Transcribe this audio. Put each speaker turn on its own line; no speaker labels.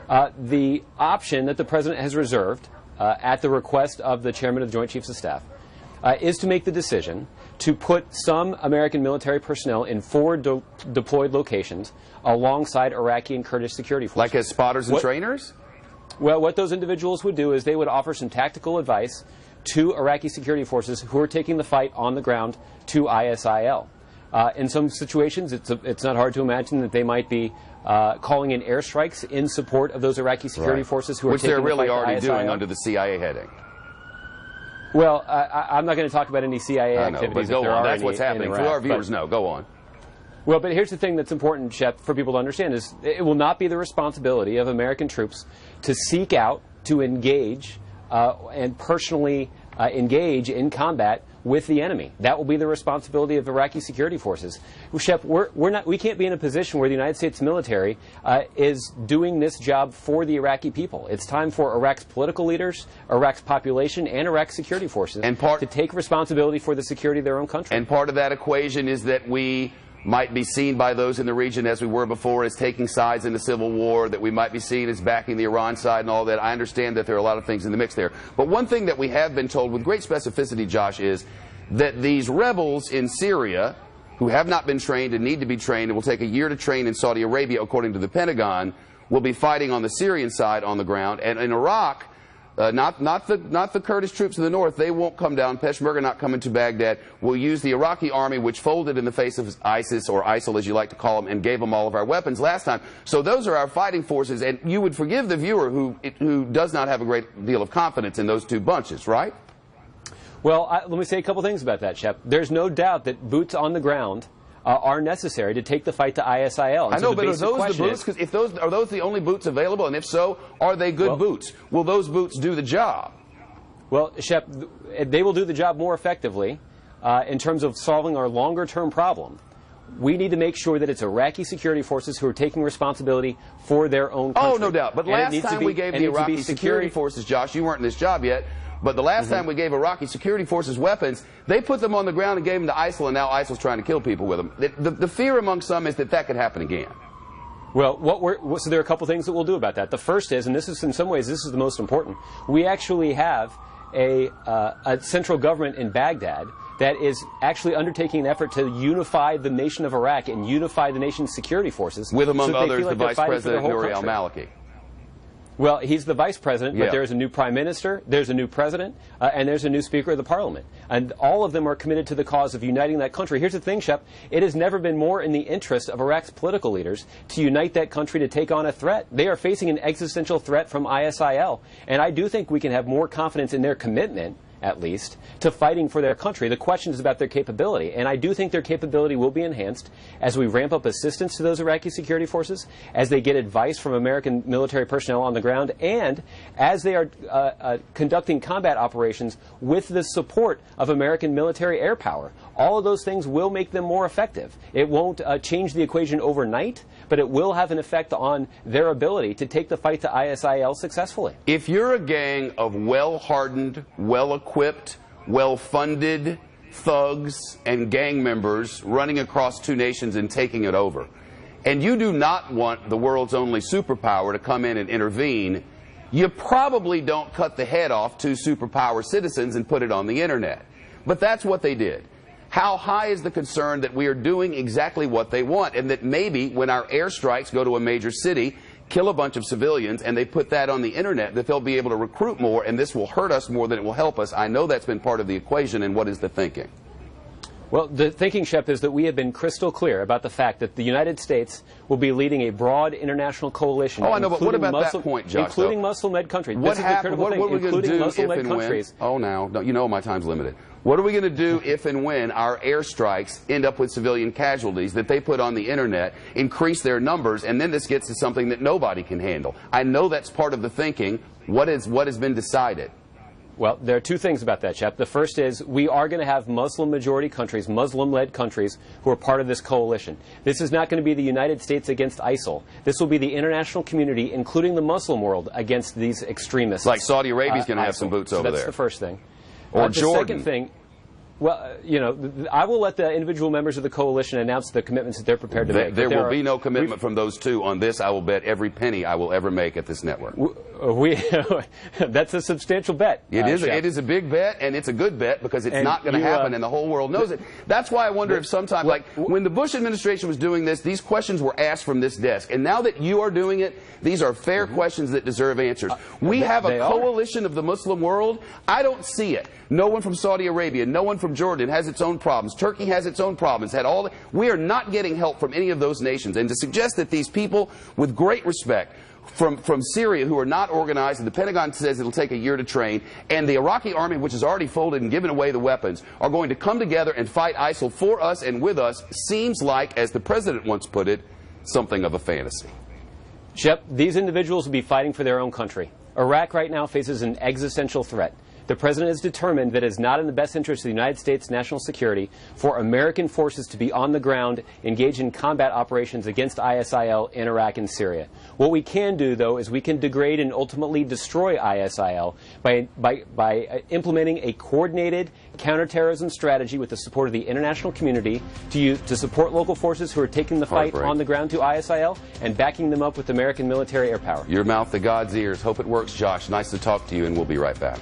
The option that the President has reserved at the request of the Chairman of the Joint Chiefs of Staff is to make the decision to put some American military personnel in forward deployed locations alongside Iraqi and Kurdish security forces.
Like as spotters and trainers?
Well, what those individuals would do is they would offer some tactical advice to Iraqi security forces who are taking the fight on the ground to ISIL. In some situations, it's not hard to imagine that they might be calling in airstrikes in support of those Iraqi security forces who are taking the fight to ISIL.
Which they're really already doing under the CIA heading.
Well, I'm not going to talk about any CIA activities.
But go on. That's what's happening. For our viewers, no. Go on.
Well, but here's the thing that's important, Shep, for people to understand is it will not be the responsibility of American troops to seek out, to engage, and personally engage in combat with the enemy. That will be the responsibility of Iraqi security forces. Well, Shep, we can't be in a position where the United States military is doing this job for the Iraqi people. It's time for Iraq's political leaders, Iraq's population, and Iraq's security forces to take responsibility for the security of their own country.
And part of that equation is that we might be seen by those in the region, as we were before, as taking sides in the civil war, that we might be seen as backing the Iran side and all that. I understand that there are a lot of things in the mix there. But one thing that we have been told with great specificity, Josh, is that these rebels in Syria, who have not been trained and need to be trained and will take a year to train in Saudi Arabia, according to the Pentagon, will be fighting on the Syrian side on the ground. And in Iraq, not the Kurdish troops in the north, they won't come down. Peshmerga not coming to Baghdad. Will use the Iraqi army, which folded in the face of ISIS, or ISIL as you like to call them, and gave them all of our weapons last time. So those are our fighting forces, and you would forgive the viewer who does not have a great deal of confidence in those two bunches, right?
Well, let me say a couple things about that, Shep. There's no doubt that boots on the ground are necessary to take the fight to ISIL.
I know, but are those the boots? Because are those the only boots available? And if so, are they good boots? Will those boots do the job?
Well, Shep, they will do the job more effectively in terms of solving our longer-term problem. We need to make sure that it's Iraqi security forces who are taking responsibility for their own country.
Oh, no doubt. But last time we gave the Iraqi security forces, Josh, you weren't in this job yet, but the last time we gave Iraqi security forces weapons, they put them on the ground and gave them to ISIL, and now ISIL's trying to kill people with them. The fear among some is that that could happen again.
Well, so there are a couple things that we'll do about that. The first is, and this is in some ways this is the most important, we actually have a central government in Baghdad that is actually undertaking an effort to unify the nation of Iraq and unify the nation's security forces.
With, among others, the Vice President, Nouri al-Maliki.
Well, he's the vice president, but there's a new prime minister, there's a new president, and there's a new speaker of the parliament. And all of them are committed to the cause of uniting that country. Here's the thing, Shep. It has never been more in the interest of Iraq's political leaders to unite that country to take on a threat. They are facing an existential threat from ISIL. And I do think we can have more confidence in their commitment, at least, to fighting for their country. The question is about their capability. And I do think their capability will be enhanced as we ramp up assistance to those Iraqi security forces, as they get advice from American military personnel on the ground, and as they are conducting combat operations with the support of American military air power. All of those things will make them more effective. It won't change the equation overnight, but it will have an effect on their ability to take the fight to ISIL successfully.
If you're a gang of well-hardened, well-equipped, well-funded thugs and gang members running across two nations and taking it over, and you do not want the world's only superpower to come in and intervene, you probably don't cut the head off two superpower citizens and put it on the internet. But that's what they did. How high is the concern that we are doing exactly what they want, and that maybe when our airstrikes go to a major city, kill a bunch of civilians, and they put that on the internet, that they'll be able to recruit more, and this will hurt us more than it will help us? I know that's been part of the equation, and what is the thinking?
Well, the thinking, Shep, is that we have been crystal clear about the fact that the United States will be leading a broad international coalition.
Oh, I know, but what about that point, Josh?
Including Muslim-led countries. This is the critical thing, including Muslim-led countries.
Oh, now, you know my time's limited. What are we going to do if and when our airstrikes end up with civilian casualties that they put on the internet, increase their numbers, and then this gets to something that nobody can handle? I know that's part of the thinking. What has been decided?
Well, there are two things about that, Shep. The first is we are going to have Muslim-majority countries, Muslim-led countries, who are part of this coalition. This is not going to be the United States against ISIL. This will be the international community, including the Muslim world, against these extremists.
Like Saudi Arabia's going to have some boots over there.
That's the first thing.
Or
The
Jordan.
second thing, Well, you know, I will let the individual members of the coalition announce the commitments that they're prepared to make.
There will be no commitment from those two on this. I will bet every penny I will ever make at this network.
That's a substantial bet.
It is a big bet, and it's a good bet because it's not going to happen, and the whole world knows it. That's why I wonder if sometime, like when the Bush administration was doing this, these questions were asked from this desk. And now that you are doing it, these are fair questions that deserve answers. We have a coalition of the Muslim world. I don't see it. No one from Saudi Arabia, no one from Jordan has its own problems. Turkey has its own problems. We are not getting help from any of those nations. And to suggest that these people, with great respect, from Syria, who are not organized, and the Pentagon says it'll take a year to train, and the Iraqi army, which has already folded and given away the weapons, are going to come together and fight ISIL for us and with us, seems like, as the president once put it, something of a fantasy.
Shep, these individuals will be fighting for their own country. Iraq right now faces an existential threat. The president is determined that it is not in the best interest of the United States national security for American forces to be on the ground engaged in combat operations against ISIL in Iraq and Syria. What we can do, though, is we can degrade and ultimately destroy ISIL by implementing a coordinated counterterrorism strategy with the support of the international community to support local forces who are taking the fight on the ground to ISIL and backing them up with American military air power.
Your mouth to God's ears. Hope it works, Josh. Nice to talk to you, and we'll be right back.